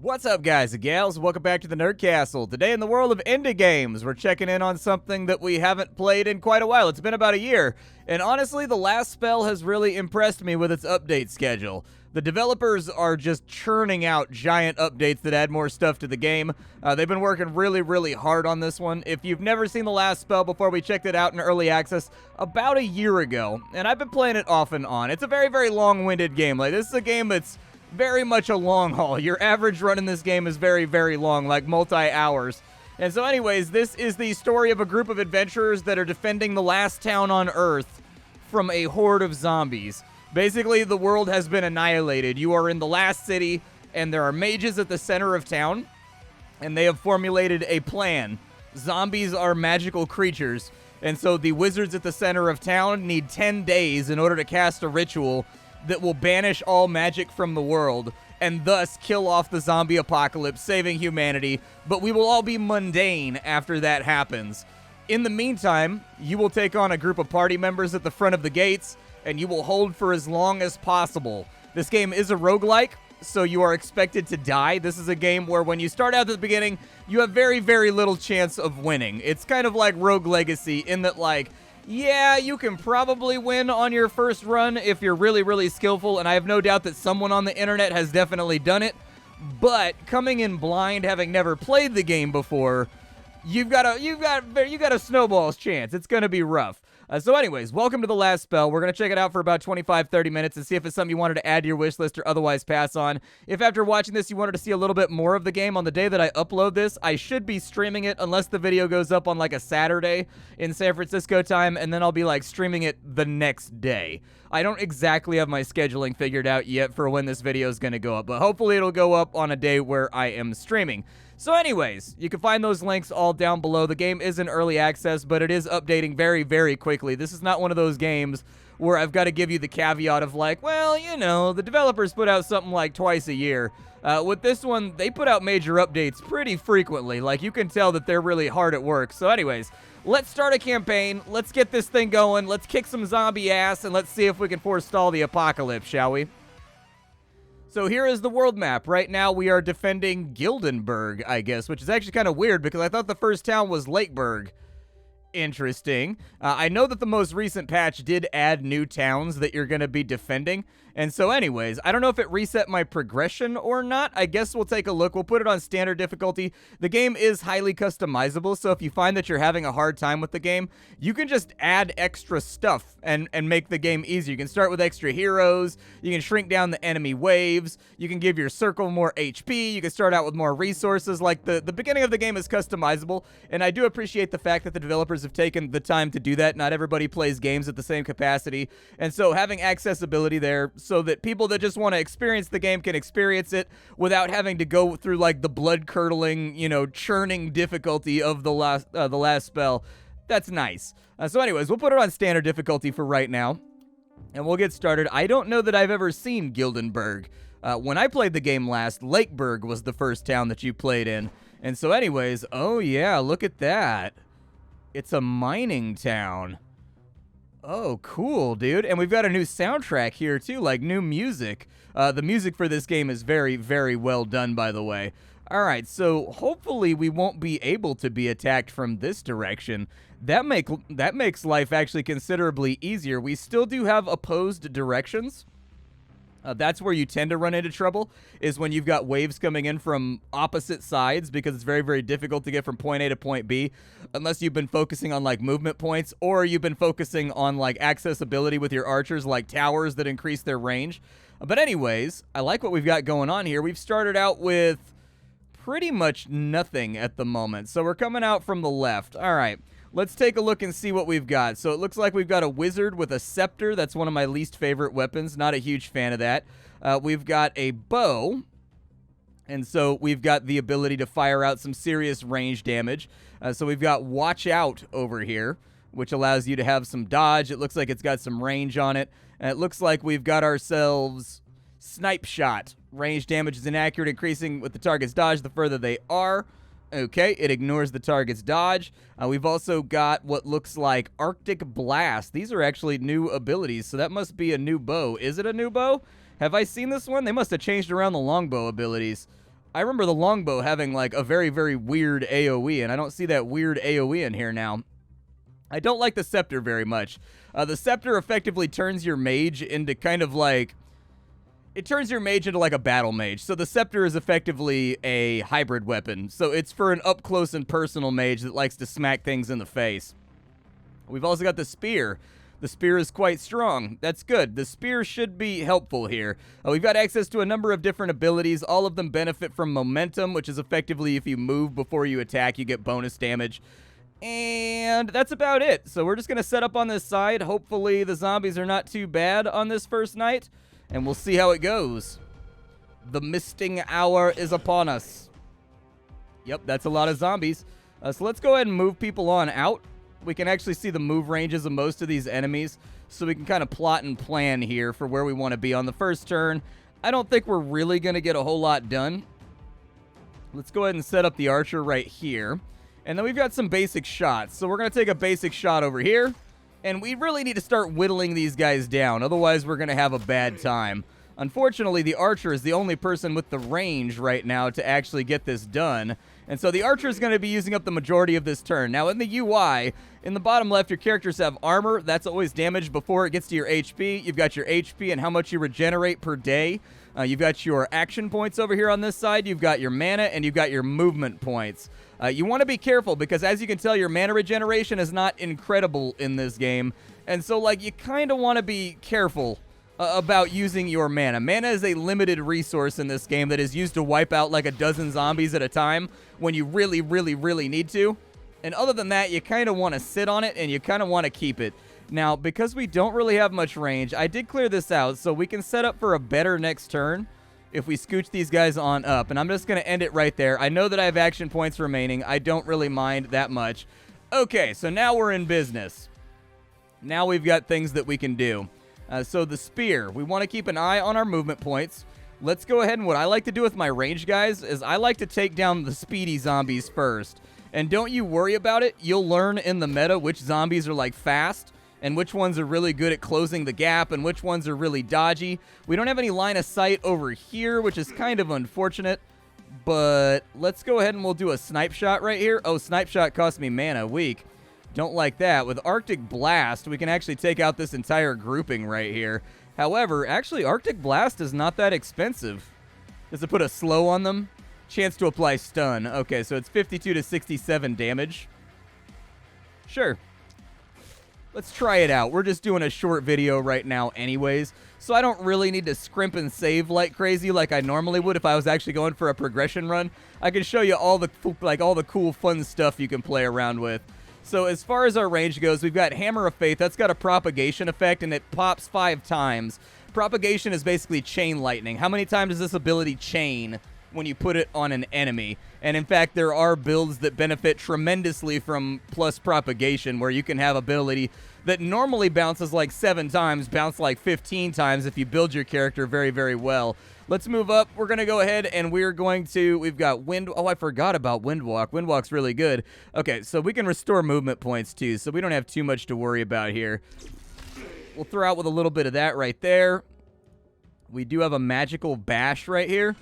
What's up, guys and gals? Welcome back to the Nerd Castle. Today in the world of indie games, we're checking in on something that we haven't played in quite a while. It's been about a year, and honestly, the last spell has really impressed me with its update schedule. The developers are just churning out giant updates that add more stuff to the game. They've been working really hard on this one. If you've never seen the last spell before, we checked it out in early access about a year ago, and I've been playing it off and on. It's a very long-winded game. Like, this is a game that's very much a long haul. Your average run in this game is very long, like multi-hours. And so anyways, this is the story of a group of adventurers that are defending the last town on Earth from a horde of zombies. Basically, the world has been annihilated. You are in the last city, and there are mages at the center of town, and they have formulated a plan. Zombies are magical creatures, and so the wizards at the center of town need 10 days in order to cast a ritual that will banish all magic from the world and thus kill off the zombie apocalypse, saving humanity, but we will all be mundane after that happens. In the meantime, you will take on a group of party members at the front of the gates, and you will hold for as long as possible. This game is a roguelike, so you are expected to die. This is a game where when you start out at the beginning, you have very little chance of winning. It's kind of like Rogue Legacy in that, like, yeah, you can probably win on your first run if you're really skillful, and I have no doubt that someone on the internet has definitely done it. But coming in blind, having never played the game before, you've got a snowball's chance. It's gonna be rough. So anyways, welcome to the last spell. We're going to check it out for about 25-30 minutes and see if it's something you wanted to add to your wish list or otherwise pass on. If after watching this you wanted to see a little bit more of the game, on the day that I upload this, I should be streaming it unless the video goes up on like a Saturday in San Francisco time, and then I'll be like streaming it the next day. I don't exactly have my scheduling figured out yet for when this video is going to go up, but hopefully it'll go up on a day where I am streaming. So anyways, you can find those links all down below. The game is in early access, but it is updating very quickly. This is not one of those games where I've got to give you the caveat of like, well, you know, the developers put out something like twice a year. With this one, they put out major updates pretty frequently. Like, you can tell that they're really hard at work. So anyways, let's start a campaign. Let's get this thing going. Let's kick some zombie ass, and let's see if we can forestall the apocalypse, shall we? So here is the world map. Right now we are defending Gildenberg, I guess, which is actually kind of weird because I thought the first town was Lakeburg. Interesting. I know that the most recent patch did add new towns that you're going to be defending. And so anyways, I don't know if it reset my progression or not. I guess we'll take a look. We'll put it on standard difficulty. The game is highly customizable, so if you find that you're having a hard time with the game, you can just add extra stuff and make the game easier. You can start with extra heroes. You can shrink down the enemy waves. You can give your circle more HP. You can start out with more resources. Like, the beginning of the game is customizable, and I do appreciate the fact that the developers have taken the time to do that. Not everybody plays games at the same capacity, and so having accessibility there so that people that just want to experience the game can experience it without having to go through like the blood-curdling, you know, churning difficulty of the last spell. That's nice. So anyways, we'll put it on standard difficulty for right now, and we'll get started. I don't know that I've ever seen Gildenberg. When I played the game last, Lakeburg was the first town that you played in. And so anyways, oh yeah, look at that. It's a mining town. Oh, cool, dude. And we've got a new soundtrack here, too, like new music. The music for this game is very well done, by the way. All right, so hopefully we won't be able to be attacked from this direction. That makes life actually considerably easier. We still do have opposed directions. That's where you tend to run into trouble, is when you've got waves coming in from opposite sides, because it's very difficult to get from point A to point B, unless you've been focusing on, like, movement points, or you've been focusing on, like, accessibility with your archers, like towers that increase their range. But anyways, I like what we've got going on here. We've started out with pretty much nothing at the moment, so we're coming out from the left. All right. Let's take a look and see what we've got. So it looks like we've got a wizard with a scepter. That's one of my least favorite weapons. Not a huge fan of that. We've got a bow. And so we've got the ability to fire out some serious range damage. So we've got Watch Out over here, which allows you to have some dodge. It looks like it's got some range on it. And it looks like we've got ourselves Snipe Shot. Range damage is inaccurate, increasing with the target's dodge the further they are. Okay, it ignores the target's dodge. We've also got what looks like Arctic Blast. These are actually new abilities, so that must be a new bow. Is it a new bow? Have I seen this one? They must have changed around the longbow abilities. I remember the longbow having like a very, very weird AoE, and I don't see that weird AoE in here now. I don't like the scepter very much. The scepter effectively turns your mage into kind of like... It turns your mage into like a battle mage. So the scepter is effectively a hybrid weapon. So it's for an up-close and personal mage that likes to smack things in the face. We've also got the spear. The spear is quite strong. That's good. The spear should be helpful here. We've got access to a number of different abilities. All of them benefit from momentum, which is effectively if you move before you attack, you get bonus damage. And that's about it. So we're just going to set up on this side. Hopefully the zombies are not too bad on this first night. And we'll see how it goes. The misting hour is upon us. Yep, that's a lot of zombies. So let's go ahead and move people on out. We can actually see the move ranges of most of these enemies. So we can kind of plot and plan here for where we want to be on the first turn. I don't think we're really going to get a whole lot done. Let's go ahead and set up the archer right here. And then we've got some basic shots. So we're going to take a basic shot over here. And we really need to start whittling these guys down. Otherwise, we're going to have a bad time. Unfortunately, the archer is the only person with the range right now to actually get this done. And so the archer is going to be using up the majority of this turn. Now, in the UI, in the bottom left, your characters have armor. That's always damage before it gets to your HP. You've got your HP and how much you regenerate per day. You've got your action points over here on this side. You've got your mana, and you've got your movement points. You want to be careful because, as you can tell, your mana regeneration is not incredible in this game. And so, like, you kind of want to be careful about using your mana. Mana is a limited resource in this game that is used to wipe out like a dozen zombies at a time when you really, really, really need to. And other than that, you kind of want to sit on it and you kind of want to keep it. Now, because we don't really have much range, I did clear this out so we can set up for a better next turn if we scooch these guys on up. And I'm just going to end it right there. I know that I have action points remaining. I don't really mind that much. Okay, so now we're in business. Now we've got things that we can do. So the spear, we want to keep an eye on our movement points. Let's go ahead and what I like to do with my range guys is I like to take down the speedy zombies first. And don't you worry about it. You'll learn in the meta which zombies are like fast and which ones are really good at closing the gap and which ones are really dodgy. We don't have any line of sight over here, which is kind of unfortunate. But let's go ahead and we'll do a snipe shot right here. Oh, snipe shot cost me mana. Weak. Don't like that. With Arctic Blast, we can actually take out this entire grouping right here. However, actually, Arctic Blast is not that expensive. Does it put a slow on them? Chance to apply stun. Okay, so it's 52 to 67 damage. Sure. Let's try it out. We're just doing a short video right now anyways, so I don't really need to scrimp and save like crazy like I normally would if I was actually going for a progression run. I can show you all the cool fun stuff you can play around with. So as far as our range goes, we've got Hammer of Faith. That's got a propagation effect, and it pops 5 times. Propagation is basically chain lightning. How many times does this ability chain when you put it on an enemy? And in fact, there are builds that benefit tremendously from plus propagation, where you can have ability that normally bounces like 7 times, bounce like 15 times if you build your character very, very well. Let's move up. We're going to go ahead and we're going to, we've got Wind. Oh, I forgot about Windwalk. Windwalk's really good. Okay, so we can restore movement points too, so we don't have too much to worry about here. We'll throw out with a little bit of that right there. We do have a magical bash right here.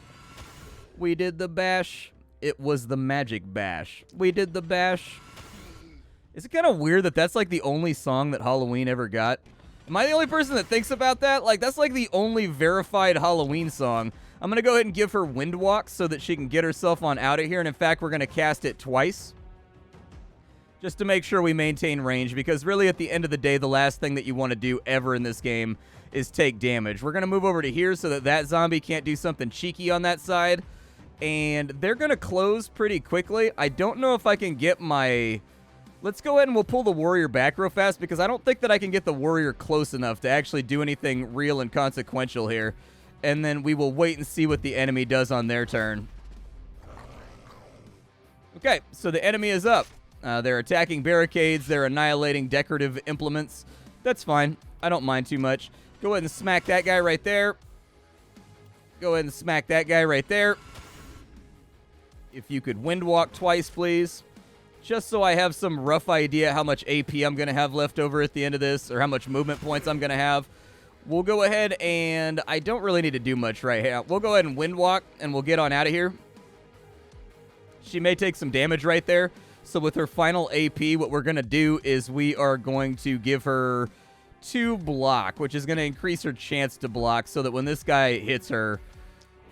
We did the bash. It was the magic bash. We did the bash. Is it kind of weird that that's like the only song that Halloween ever got? Am I the only person that thinks about that? Like, that's like the only verified Halloween song. I'm going to go ahead and give her Windwalk so that she can get herself on out of here. And in fact, we're going to cast it twice, just to make sure we maintain range, because really at the end of the day, the last thing that you want to do ever in this game is take damage. We're going to move over to here so that that zombie can't do something cheeky on that side. And they're going to close pretty quickly. I don't know if I can get my... Let's go ahead and we'll pull the warrior back real fast, because I don't think that I can get the warrior close enough to actually do anything real and consequential here. And then we will wait and see what the enemy does on their turn. Okay, so the enemy is up. They're attacking barricades. They're annihilating decorative implements. That's fine. I don't mind too much. Go ahead and smack that guy right there. Go ahead and smack that guy right there. If you could Windwalk twice, please. Just so I have some rough idea how much AP I'm going to have left over at the end of this, or how much movement points I'm going to have. We'll go ahead and I don't really need to do much right here. We'll go ahead and Windwalk, and we'll get on out of here. She may take some damage right there. So with her final AP, what we're going to do is we are going to give her 2 block, which is going to increase her chance to block so that when this guy hits her,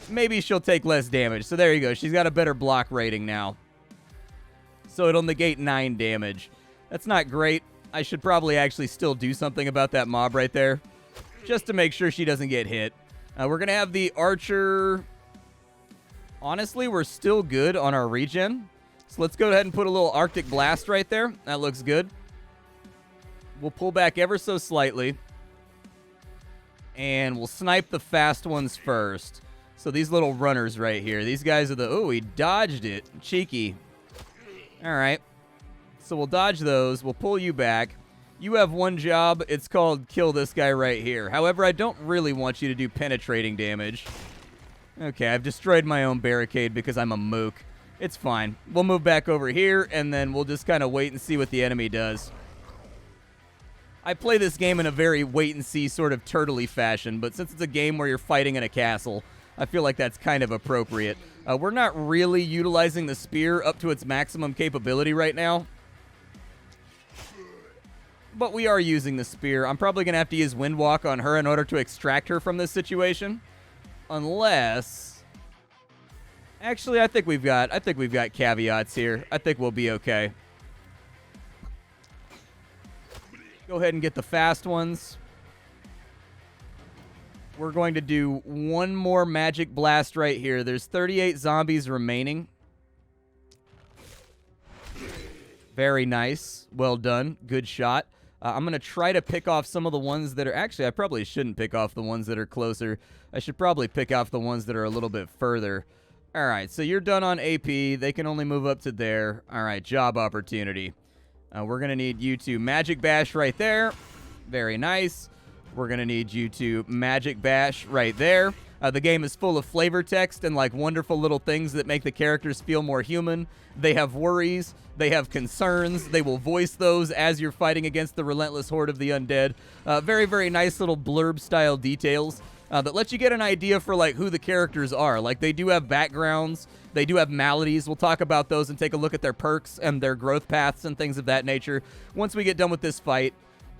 maybe she'll take less damage. So there you go. She's got a better block rating now. So it'll negate 9 damage. That's not great. I should probably actually still do something about that mob right there, just to make sure she doesn't get hit. We're going to have the archer. Honestly, we're still good on our regen. So let's go ahead and put a little Arctic Blast right there. That looks good. We'll pull back ever so slightly. And we'll snipe the fast ones first. So these little runners right here. These guys are the... Oh, he dodged it. Cheeky. All right. So we'll dodge those. We'll pull you back. You have one job. It's called kill this guy right here. However, I don't really want you to do penetrating damage. Okay, I've destroyed my own barricade because I'm a mook. It's fine. We'll move back over here, and then we'll just kind of wait and see what the enemy does. I play this game in a very wait-and-see sort of turtley fashion, but since it's a game where you're fighting in a castle, I feel like that's kind of appropriate. We're not really utilizing the spear up to its maximum capability right now, but we are using the spear. I'm probably going to have to use Windwalk on her in order to extract her from this situation, unless... Actually, I think we've got caveats here. I think we'll be okay. Go ahead and get the fast ones. We're going to do one more magic blast right here. There's 38 zombies remaining. Very nice. Well done. Good shot. I'm going to try to pick off some of the ones that are... Actually, I probably shouldn't pick off the ones that are closer. I should probably pick off the ones that are a little bit further. All right, so you're done on AP. They can only move up to there. All right, job opportunity. We're going to need you to Magic Bash right there. Very nice. We're going to need you to Magic Bash right there. The game is full of flavor text and like wonderful little things that make the characters feel more human. They have worries. They have concerns. They will voice those as you're fighting against the relentless horde of the undead. Very, very nice little blurb-style details that let you get an idea for like who the characters are. Like they do have backgrounds. They do have maladies. We'll talk about those and take a look at their perks and their growth paths and things of that nature once we get done with this fight.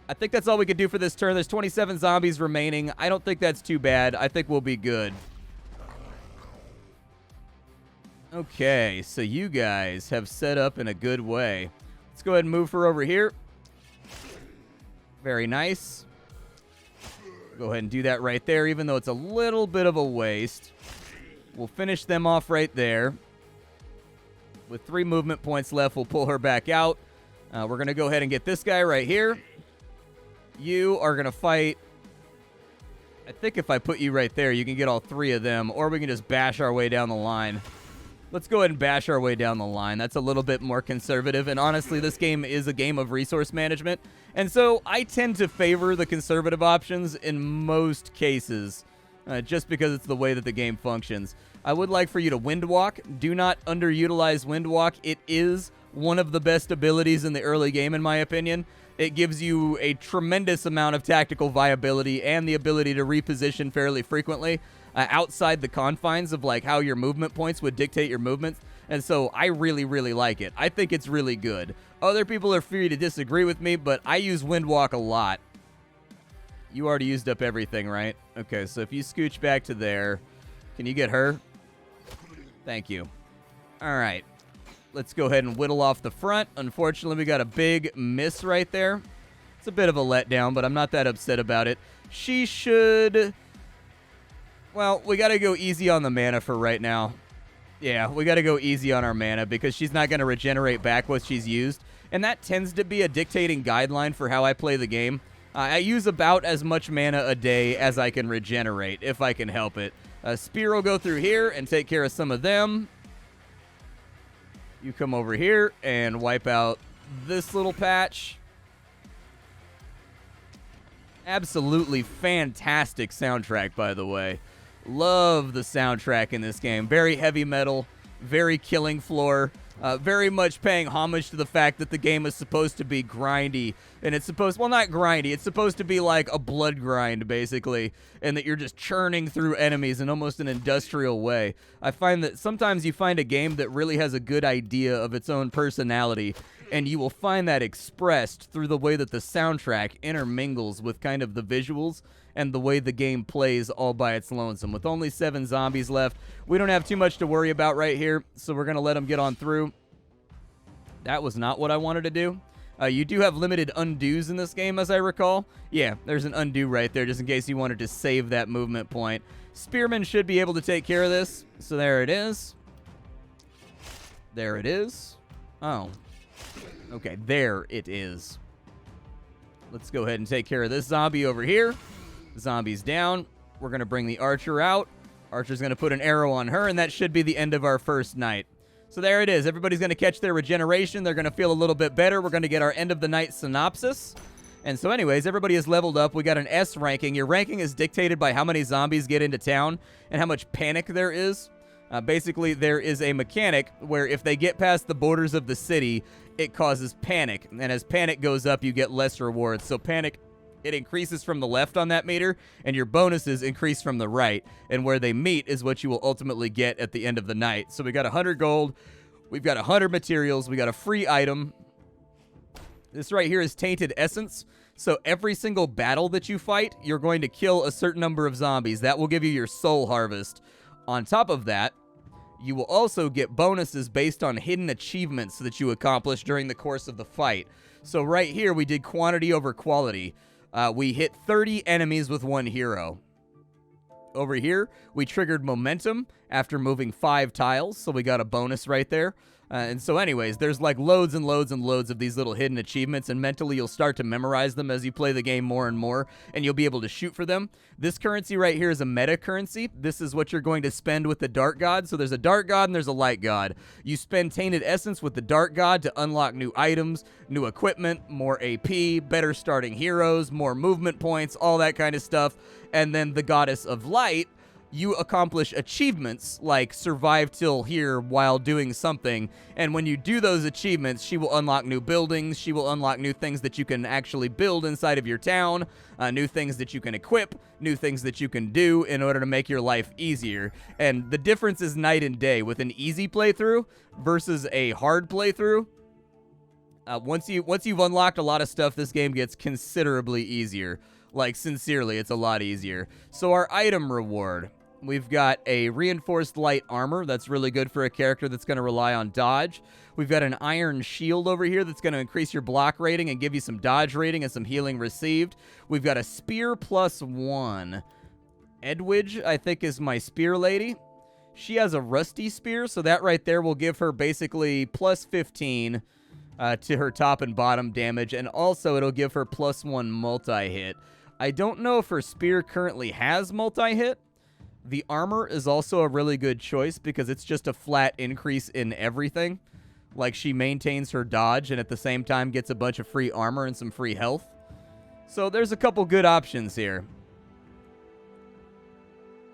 I think that's all we can do for this turn. There's 27 zombies remaining. I don't think that's too bad. I think we'll be good. Okay, so you guys have set up in a good way. Let's go ahead and move her over here. Very nice. Go ahead and do that right there, even though it's a little bit of a waste. We'll finish them off right there. With 3 movement points left, we'll pull her back out. We're going to go ahead and get this guy right here. You are going to fight. I think if I put you right there, you can get all 3 of them, or we can just bash our way down the line. Let's go ahead and bash our way down the line. That's a little bit more conservative, and honestly, this game is a game of resource management, and so I tend to favor the conservative options in most cases, just because it's the way that the game functions. I would like for you to Windwalk. Do not underutilize Windwalk. It is one of the best abilities in the early game, in my opinion. It gives you a tremendous amount of tactical viability and the ability to reposition fairly frequently outside the confines of like how your movement points would dictate your movements. And so I really, really like it. I think it's really good. Other people are free to disagree with me, but I use Windwalk a lot. You already used up everything, right? Okay, so if you scooch back to there, can you get her? Thank you. All right. Let's go ahead and whittle off the front. Unfortunately, we got a big miss right there. It's a bit of a letdown, but I'm not that upset about it. She should... Well, we got to go easy on the mana for right now. Yeah, we got to go easy on our mana because she's not going to regenerate back what she's used. And that tends to be a dictating guideline for how I play the game. I use about as much mana a day as I can regenerate, if I can help it. Spear will go through here and take care of some of them. You come over here and wipe out this little patch. Absolutely fantastic soundtrack, by the way. Love the soundtrack in this game. Very heavy metal, very killing floor. Very much paying homage to the fact that the game is supposed to be grindy, and it's supposed, well, not grindy, it's supposed to be like a blood grind, basically, and that you're just churning through enemies in almost an industrial way. I find that sometimes you find a game that really has a good idea of its own personality, and you will find that expressed through the way that the soundtrack intermingles with kind of the visuals and the way the game plays all by its lonesome. With only 7 zombies left, we don't have too much to worry about right here, so we're going to let them get on through. That was not what I wanted to do. You do have limited undos in this game, as I recall. Yeah, there's an undo right there, just in case you wanted to save that movement point. Spearmen should be able to take care of this, so there it is. There it is. Oh. Okay, there it is. Let's go ahead and take care of this zombie over here. Zombie's down. We're going to bring the archer out. Archer's going to put an arrow on her, and that should be the end of our first night. So there it is. Everybody's going to catch their regeneration. They're going to feel a little bit better. We're going to get our end of the night synopsis. And so anyways, everybody is leveled up. We got an S ranking. Your ranking is dictated by how many zombies get into town and how much panic there is. Basically, there is a mechanic where if they get past the borders of the city, it causes panic. And as panic goes up, you get less rewards. So panic, it increases from the left on that meter, and your bonuses increase from the right. And where they meet is what you will ultimately get at the end of the night. So we got 100 gold. We've got 100 materials. We got a free item. This right here is Tainted Essence. So every single battle that you fight, you're going to kill a certain number of zombies. That will give you your soul harvest. On top of that, you will also get bonuses based on hidden achievements that you accomplish during the course of the fight. So right here, we did quantity over quality. We hit 30 enemies with 1 hero. Over here, we triggered momentum after moving 5 tiles, so we got a bonus right there. And so anyways, there's like loads and loads and loads of these little hidden achievements, and mentally you'll start to memorize them as you play the game more and more, and you'll be able to shoot for them. This currency right here is a meta currency. This is what you're going to spend with the Dark God. So there's a Dark God and there's a Light God. You spend Tainted Essence with the Dark God to unlock new items, new equipment, more AP, better starting heroes, more movement points, all that kind of stuff. And then the Goddess of Light, you accomplish achievements like survive till here while doing something, and when you do those achievements, she will unlock new buildings, she will unlock new things that you can actually build inside of your town, new things that you can equip, new things that you can do in order to make your life easier. And the difference is night and day with an easy playthrough versus a hard playthrough. Once you've unlocked a lot of stuff, this game gets considerably easier. Like, sincerely, it's a lot easier. So our item reward. We've got a reinforced light armor. That's really good for a character that's going to rely on dodge. We've got an iron shield over here that's going to increase your block rating and give you some dodge rating and some healing received. We've got a spear +1. Edwidge, I think, is my spear lady. She has a rusty spear, so that right there will give her basically +15 to her top and bottom damage, and also it'll give her +1 multi-hit. I don't know if her spear currently has multi-hit. The armor is also a really good choice because it's just a flat increase in everything. Like, she maintains her dodge and at the same time gets a bunch of free armor and some free health. So there's a couple good options here.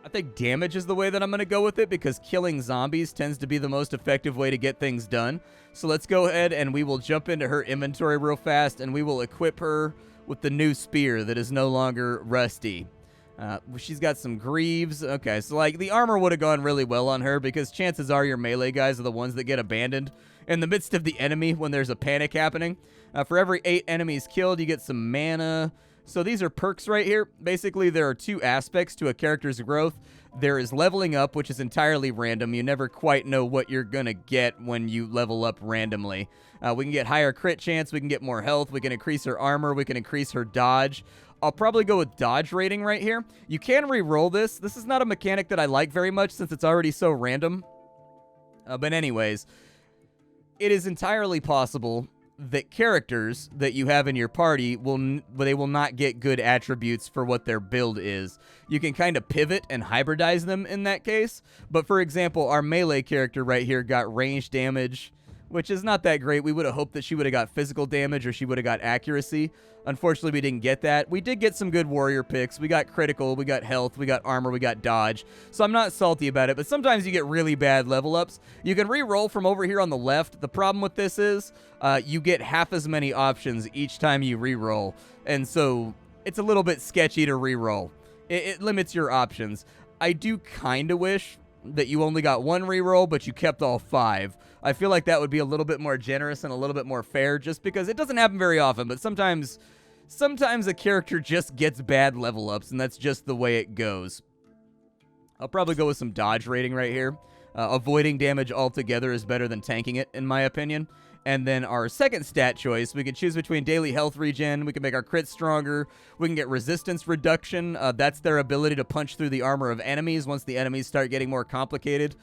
I think damage is the way that I'm going to go with it because killing zombies tends to be the most effective way to get things done. So let's go ahead and we will jump into her inventory real fast and we will equip her with the new spear that is no longer rusty. She's got some greaves. Okay, so like the armor would have gone really well on her because chances are your melee guys are the ones that get abandoned in the midst of the enemy when there's a panic happening. For every 8 enemies killed, you get some mana. So these are perks right here. Basically, there are 2 aspects to a character's growth. There is leveling up, which is entirely random. You never quite know what you're going to get when you level up randomly. We can get higher crit chance. We can get more health. We can increase her armor. We can increase her dodge. I'll probably go with dodge rating right here. You can re-roll this. This is not a mechanic that I like very much since it's already so random. But anyways, it is entirely possible that characters that you have in your party will not get good attributes for what their build is. You can kind of pivot and hybridize them in that case. But for example, our melee character right here got range damage. which is not that great. We would have hoped that she would have got physical damage or she would have got accuracy. Unfortunately, we didn't get that. We did get some good warrior picks. We got critical, we got health, we got armor, we got dodge. So I'm not salty about it, but sometimes you get really bad level ups. You can re-roll from over here on the left. The problem with this is you get half as many options each time you re-roll, and so it's a little bit sketchy to re-roll. It limits your options. I do kind of wish that you only got one re-roll, but you kept all 5. I feel like that would be a little bit more generous and a little bit more fair, just because it doesn't happen very often, but sometimes a character just gets bad level ups, and that's just the way it goes. I'll probably go with some dodge rating right here. Avoiding damage altogether is better than tanking it, in my opinion. And then our second stat choice, we can choose between daily health regen, we can make our crits stronger, we can get resistance reduction, that's their ability to punch through the armor of enemies once the enemies start getting more complicated.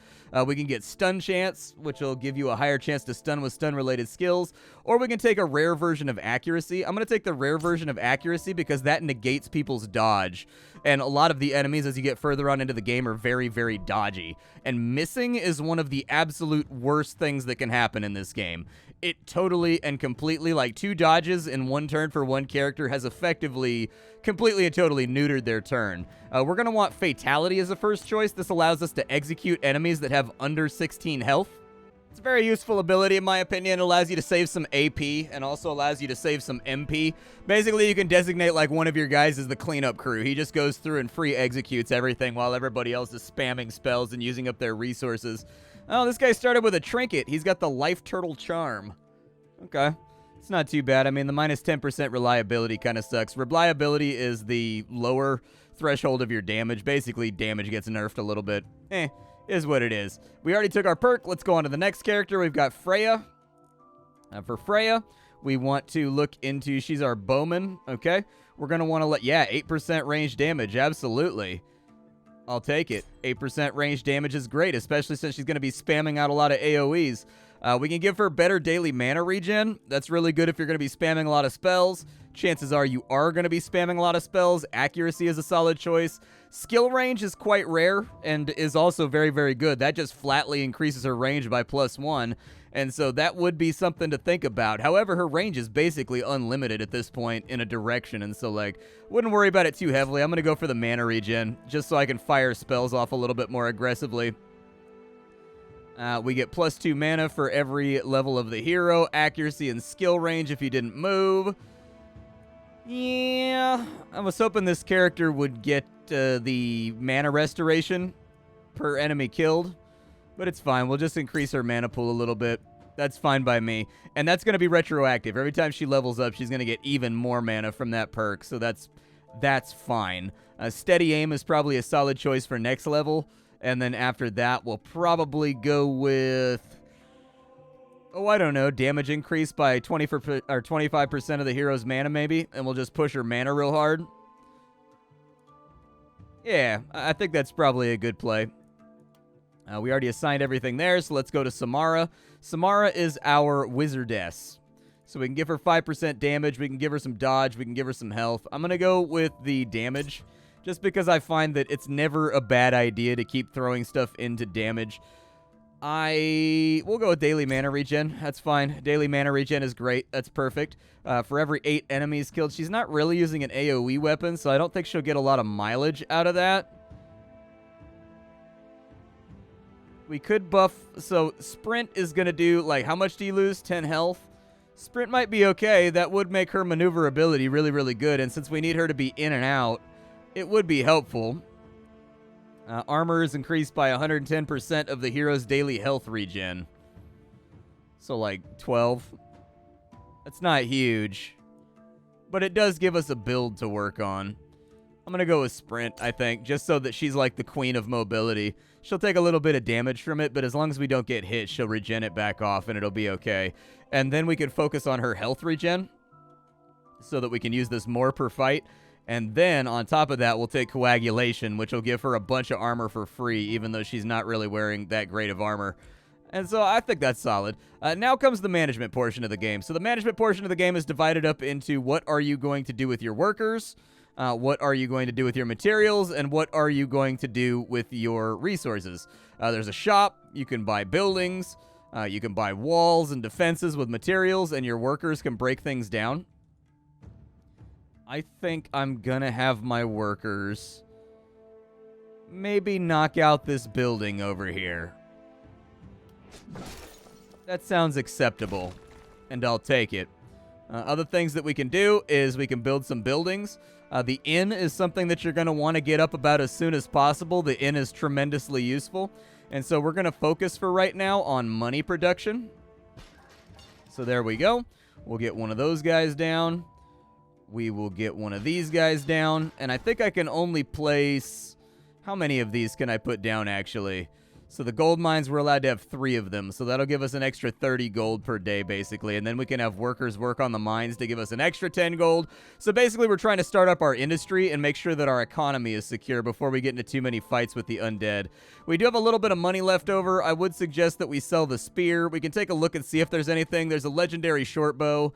We can get stun chance, which will give you a higher chance to stun with stun-related skills, or we can take a rare version of accuracy. I'm going to take the rare version of accuracy because that negates people's dodge. And a lot of the enemies, as you get further on into the game, are very, very dodgy. And missing is one of the absolute worst things that can happen in this game. It totally and completely, like 2 dodges in 1 turn for 1 character, has effectively, completely and totally neutered their turn. We're going to want Fatality as a first choice. This allows us to execute enemies that have under 16 health. It's a very useful ability, in my opinion. It allows you to save some AP and also allows you to save some MP. Basically, you can designate like one of your guys as the cleanup crew. He just goes through and free executes everything while everybody else is spamming spells and using up their resources. Oh, this guy started with a trinket. He's got the Life Turtle Charm. Okay. It's not too bad. I mean, the minus 10% reliability kind of sucks. Reliability is the lower threshold of your damage. Basically, damage gets nerfed a little bit. Is what it is. We already took our perk. Let's go on to the next character. We've got Freya. For Freya, we want to look into, she's our bowman, okay? We're going to want to 8% range damage, absolutely. I'll take it. 8% range damage is great, especially since she's going to be spamming out a lot of AoEs. We can give her better daily mana regen. That's really good if you're going to be spamming a lot of spells. Chances are you are going to be spamming a lot of spells. Accuracy is a solid choice. Skill range is quite rare and is also very, very good. That just flatly increases her range by +1, and so that would be something to think about. However, her range is basically unlimited at this point in a direction, and so, wouldn't worry about it too heavily. I'm going to go for the mana regen, just so I can fire spells off a little bit more aggressively. We get +2 mana for every level of the hero, accuracy and skill range if you didn't move. Yeah, I was hoping this character would get the mana restoration per enemy killed, but it's fine. We'll just increase her mana pool a little bit. That's fine by me. And that's going to be retroactive. Every time she levels up, she's going to get even more mana from that perk, so that's fine. Steady aim is probably a solid choice for next level, and then after that, we'll probably go with, I don't know, damage increase by 25% of the hero's mana maybe, and we'll just push her mana real hard. Yeah, I think that's probably a good play. We already assigned everything there, so let's go to Samara. Samara is our wizardess. So we can give her 5% damage, we can give her some dodge, we can give her some health. I'm going to go with the damage, just because I find that it's never a bad idea to keep throwing stuff into damage. We'll go with daily mana regen. That's fine. Daily mana regen is great. That's perfect. For every 8 enemies killed, she's not really using an AoE weapon, so I don't think she'll get a lot of mileage out of that. We could buff, so sprint is going to do, how much do you lose? 10 health? Sprint might be okay. That would make her maneuverability really, really good, and since we need her to be in and out, it would be helpful. Armor is increased by 110% of the hero's daily health regen. So, 12. That's not huge. But it does give us a build to work on. I'm going to go with Sprint, I think, just so that she's the queen of mobility. She'll take a little bit of damage from it, but as long as we don't get hit, she'll regen it back off, and it'll be okay. And then we can focus on her health regen, so that we can use this more per fight. And then, on top of that, we'll take Coagulation, which will give her a bunch of armor for free, even though she's not really wearing that great of armor. And so I think that's solid. Now comes the management portion of the game. So the management portion of the game is divided up into what are you going to do with your workers, what are you going to do with your materials, and what are you going to do with your resources. There's a shop. You can buy buildings. You can buy walls and defenses with materials, and your workers can break things down. I think I'm gonna have my workers maybe knock out this building over here. That sounds acceptable, and I'll take it. Other things that we can do is we can build some buildings. The inn is something that you're going to want to get up about as soon as possible. The inn is tremendously useful. And so we're going to focus for right now on money production. So there we go. We'll get one of those guys down. We will get one of these guys down. And I think I can only place... How many of these can I put down, actually? So the gold mines, we're allowed to have 3 of them. So that'll give us an extra 30 gold per day, basically. And then we can have workers work on the mines to give us an extra 10 gold. So basically, we're trying to start up our industry and make sure that our economy is secure before we get into too many fights with the undead. We do have a little bit of money left over. I would suggest that we sell the spear. We can take a look and see if there's anything. There's a legendary short bow.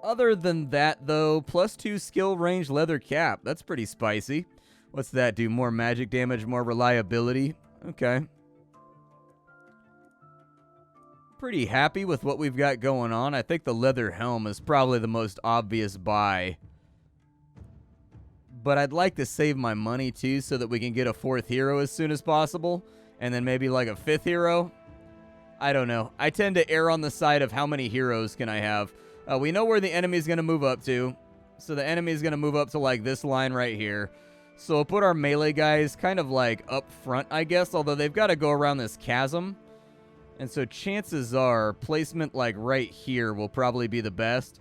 Other than that, though, +2 skill range leather cap. That's pretty spicy. What's that do? More magic damage, more reliability. Okay. Pretty happy with what we've got going on. I think the leather helm is probably the most obvious buy. But I'd like to save my money, too, so that we can get a 4th hero as soon as possible. And then maybe like a 5th hero. I don't know. I tend to err on the side of how many heroes can I have. We know where the enemy's going to move up to. So the enemy's going to move up to like this line right here. So we'll put our melee guys kind of like up front, I guess. Although they've got to go around this chasm. And so chances are placement like right here will probably be the best.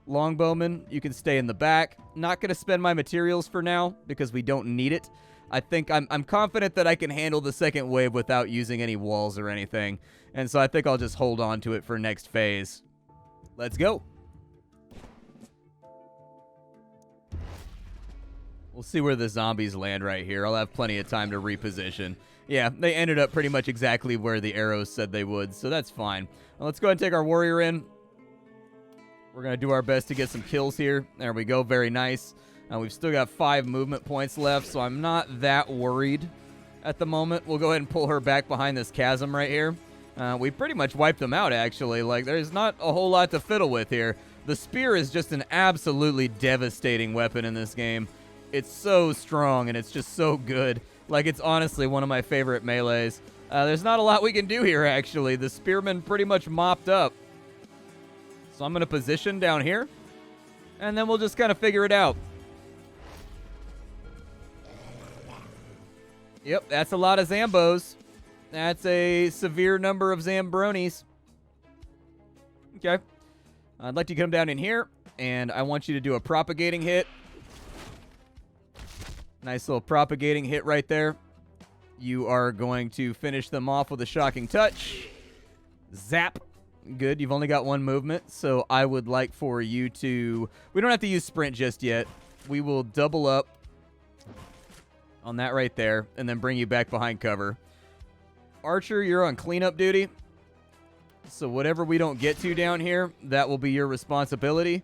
Longbowman, you can stay in the back. Not going to spend my materials for now because we don't need it. I think I'm confident that I can handle the second wave without using any walls or anything. And so I think I'll just hold on to it for next phase. Let's go. We'll see where the zombies land right here. I'll have plenty of time to reposition. Yeah, they ended up pretty much exactly where the arrows said they would, so that's fine. Well, let's go ahead and take our warrior in. We're going to do our best to get some kills here. There we go. Very nice. We've still got 5 movement points left, so I'm not that worried at the moment. We'll go ahead and pull her back behind this chasm right here. We pretty much wiped them out, actually. Like, there's not a whole lot to fiddle with here. The spear is just an absolutely devastating weapon in this game. It's so strong, and it's just so good. Like, it's honestly one of my favorite melees. There's not a lot we can do here, actually. The spearman pretty much mopped up. So I'm going to position down here, and then we'll just kind of figure it out. Yep, that's a lot of Zambos. That's a severe number of Zambronis. Okay. I'd like to come down in here, and I want you to do a propagating hit. Nice little propagating hit right there. You are going to finish them off with a shocking touch. Zap. Good. You've only got 1 movement, so I would like for you to... We don't have to use sprint just yet. We will double up on that right there, and then bring you back behind cover. Archer, you're on cleanup duty. So whatever we don't get to down here, that will be your responsibility.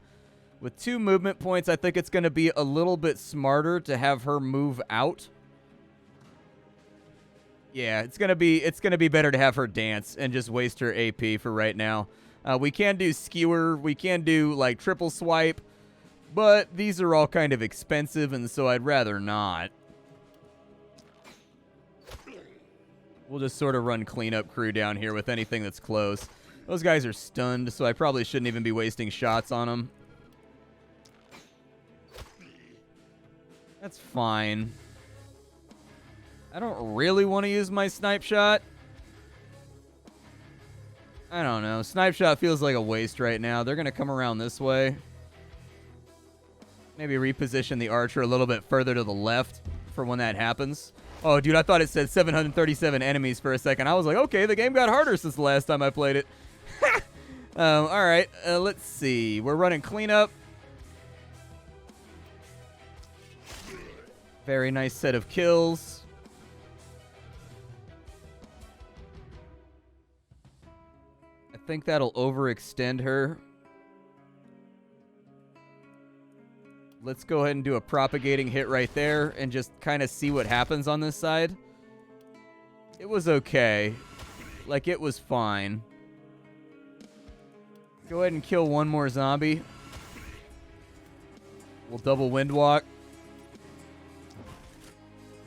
With 2 movement points, I think it's going to be a little bit smarter to have her move out. Yeah, it's going to be better to have her dance and just waste her AP for right now. We can do skewer, we can do like triple swipe, but these are all kind of expensive, and so I'd rather not. We'll just sort of run cleanup crew down here with anything that's close. Those guys are stunned, so I probably shouldn't even be wasting shots on them. That's fine. I don't really want to use my snipe shot. I don't know. Snipe shot feels like a waste right now. They're going to come around this way. Maybe reposition the archer a little bit further to the left for when that happens. Oh, dude, I thought it said 737 enemies for a second. I was like, okay, the game got harder since the last time I played it. All right, let's see. We're running cleanup. Very nice set of kills. I think that'll overextend her. Let's go ahead and do a propagating hit right there and just kind of see what happens on this side. It was okay. Like, it was fine. Go ahead and kill one more zombie. We'll double wind walk.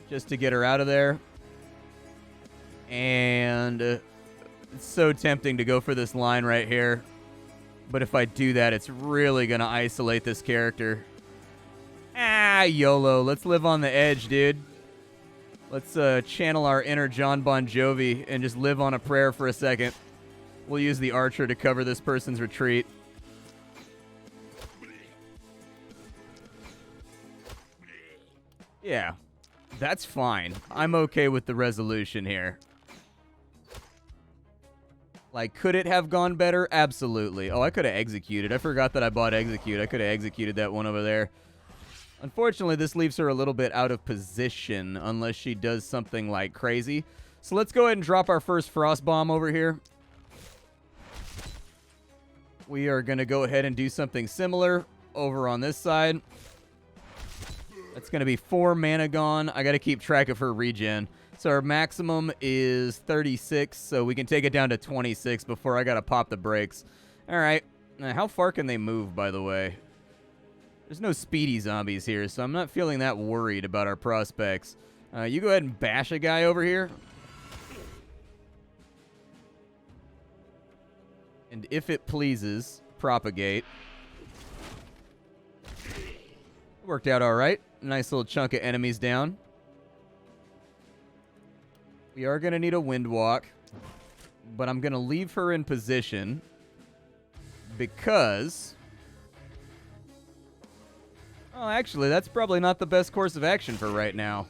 Just to get her out of there. And it's so tempting to go for this line right here. But if I do that, it's really going to isolate this character. Ah, YOLO. Let's live on the edge, dude. Let's channel our inner John Bon Jovi and just live on a prayer for a second. We'll use the archer to cover this person's retreat. Yeah, that's fine. I'm okay with the resolution here. Like, could it have gone better? Absolutely. Oh, I could have executed. I forgot that I bought execute. I could have executed that one over there. Unfortunately, this leaves her a little bit out of position unless she does something like crazy. So let's go ahead and drop our first frost bomb over here. We are going to go ahead and do something similar over on this side. That's going to be 4 mana gone. I got to keep track of her regen. So our maximum is 36, so we can take it down to 26 before I got to pop the brakes. All right. Now, how far can they move, by the way? There's no speedy zombies here, so I'm not feeling that worried about our prospects. You go ahead and bash a guy over here. And if it pleases, propagate. Worked out all right. Nice little chunk of enemies down. We are going to need a wind walk, but I'm going to leave her in position because... Oh, actually, that's probably not the best course of action for right now.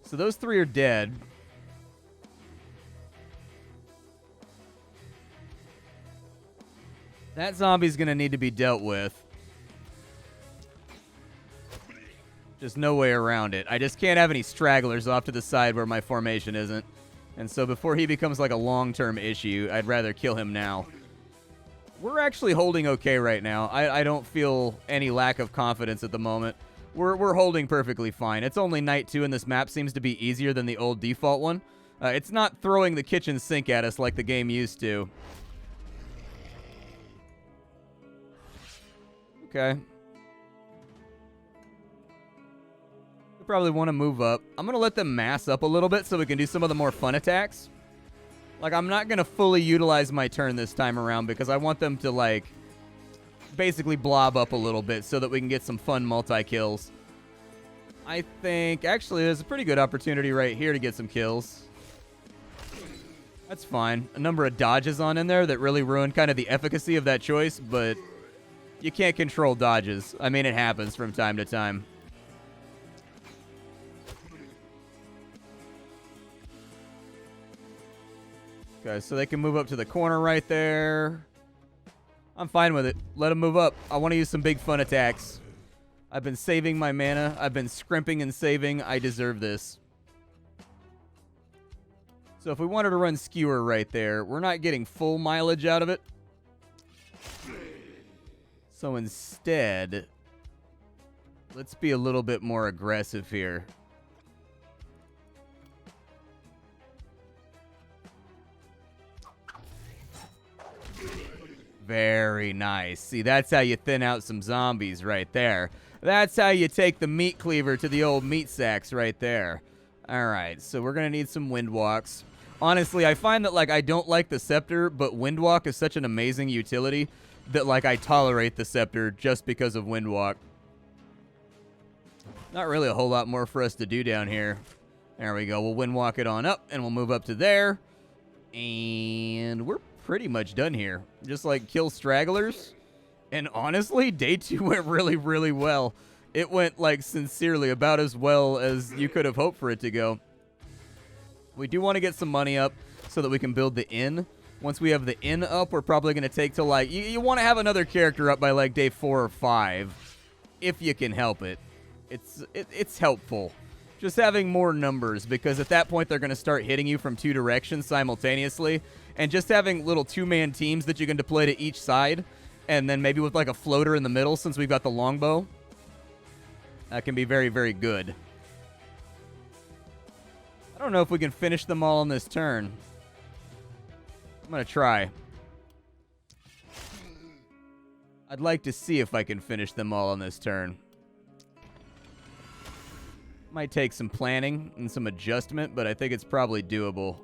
So those 3 are dead. That zombie's going to need to be dealt with. Just no way around it. I just can't have any stragglers off to the side where my formation isn't. And so before he becomes like a long-term issue, I'd rather kill him now. We're actually holding okay right now. I don't feel any lack of confidence at the moment. We're holding perfectly fine. It's only night 2 and this map seems to be easier than the old default one. It's not throwing the kitchen sink at us like the game used to. Okay. Probably want to move up. I'm going to let them mass up a little bit so we can do some of the more fun attacks. Like, I'm not going to fully utilize my turn this time around because I want them to, like, basically blob up a little bit so that we can get some fun multi-kills. I think, actually, there's a pretty good opportunity right here to get some kills. That's fine. A number of dodges on in there that really ruin kind of the efficacy of that choice, but you can't control dodges. I mean, it happens from time to time. Okay, so they can move up to the corner right there. I'm fine with it. Let them move up. I want to use some big fun attacks. I've been saving my mana. I've been scrimping and saving. I deserve this. So if we wanted to run Skewer right there, we're not getting full mileage out of it. So instead, let's be a little bit more aggressive here. Very nice. See, that's how you thin out some zombies right there. That's how you take the meat cleaver to the old meat sacks right there. All right, so we're going to need some wind walks. Honestly, I find that, like, I don't like the scepter, but wind walk is such an amazing utility that, like, I tolerate the scepter just because of wind walk. Not really a whole lot more for us to do down here. There we go. We'll wind walk it on up, and we'll move up to there. And we're pretty much done here. Just like kill stragglers. And honestly, day 2 went really, really well. It went like sincerely about as well as you could have hoped for it to go. We do want to get some money up so that we can build the inn. Once we have the inn up, we're probably going to take to like, you want to have another character up by like day 4 or 5 if you can help it. It's helpful. Just having more numbers, because at that point they're going to start hitting you from 2 directions simultaneously. And just having little 2-man teams that you can deploy to each side, and then maybe with like a floater in the middle since we've got the longbow, that can be very, very good. I don't know if we can finish them all on this turn. I'm going to try. I'd like to see if I can finish them all on this turn. Might take some planning and some adjustment, but I think it's probably doable.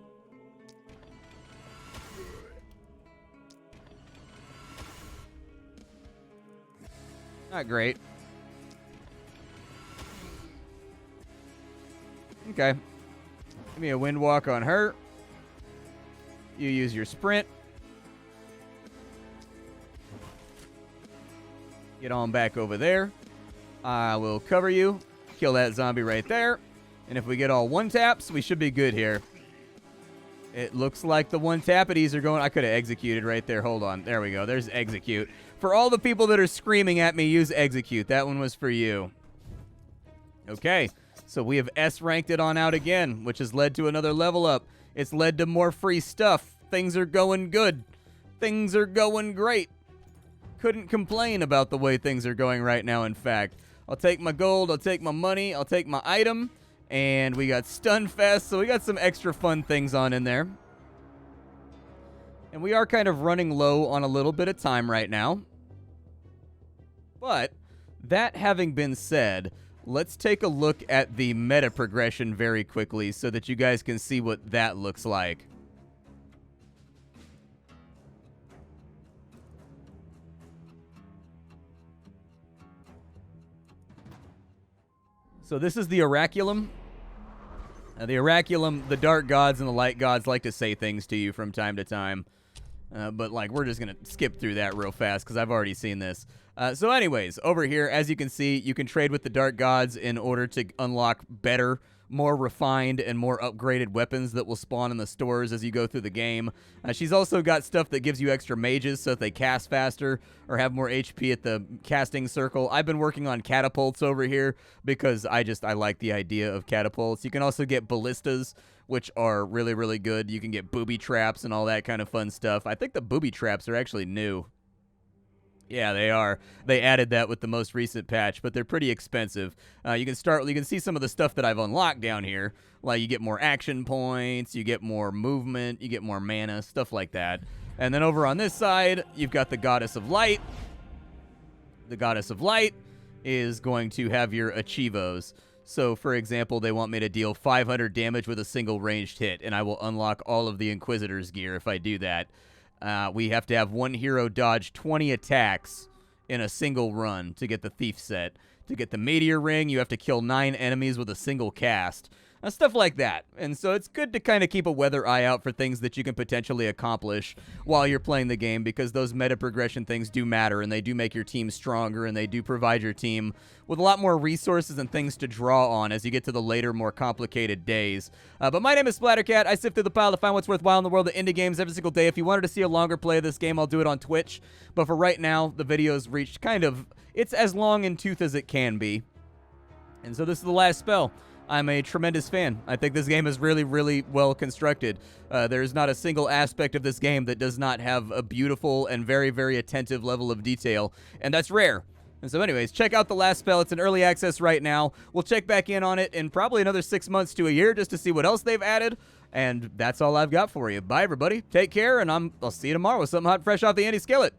Not great. Okay. Give me a wind walk on her. You use your sprint. Get on back over there. I will cover you. Kill that zombie right there. And if we get all one taps, we should be good here. It looks like the one tappities are going. I could have executed right there. Hold on. There we go. There's execute. For all the people that are screaming at me, use execute. That one was for you. Okay. So we have S-ranked it on out again, which has led to another level up. It's led to more free stuff. Things are going good. Things are going great. Couldn't complain about the way things are going right now, in fact. I'll take my gold, I'll take my money, I'll take my item, and we got Stunfest, so we got some extra fun things on in there. And we are kind of running low on a little bit of time right now. But, that having been said, let's take a look at the meta progression very quickly so that you guys can see what that looks like. So this is the Oraculum. The Oraculum, the dark gods and the light gods like to say things to you from time to time. But, like, we're just going to skip through that real fast because I've already seen this. So anyways, over here, as you can see, you can trade with the dark gods in order to unlock better, more refined, and more upgraded weapons that will spawn in the stores as you go through the game. She's also got stuff that gives you extra mages so that they cast faster or have more HP at the casting circle. I've been working on catapults over here because I like the idea of catapults. You can also get ballistas, which are really, really good. You can get booby traps and all that kind of fun stuff. I think the booby traps are actually new. Yeah, they are. They added that with the most recent patch, but they're pretty expensive. You can see some of the stuff that I've unlocked down here. Like, you get more action points, you get more movement, you get more mana, stuff like that. And then over on this side, you've got the Goddess of Light. The Goddess of Light is going to have your achievos. So, for example, they want me to deal 500 damage with a single ranged hit, and I will unlock all of the Inquisitor's gear if I do that. We have to have one hero dodge 20 attacks in a single run to get the Thief set. To get the Meteor Ring, you have to kill 9 enemies with a single cast. Stuff like that. And so it's good to kind of keep a weather eye out for things that you can potentially accomplish while you're playing the game, because those meta progression things do matter, and they do make your team stronger, and they do provide your team with a lot more resources and things to draw on as you get to the later, more complicated days. But my name is Splattercat. I sift through the pile to find what's worthwhile in the world of indie games every single day. If you wanted to see a longer play of this game, I'll do it on Twitch. But for right now, the video's reached it's as long in tooth as it can be. And so this is the last spell. I'm a tremendous fan. I think this game is really, really well constructed. There's not a single aspect of this game that does not have a beautiful and very, very attentive level of detail, and that's rare. And so anyways, check out the last spell. It's in early access right now. We'll check back in on it in probably another 6 months to a year just to see what else they've added, and that's all I've got for you. Bye, everybody. Take care, and I'll see you tomorrow with something hot and fresh off the Andy Skillet.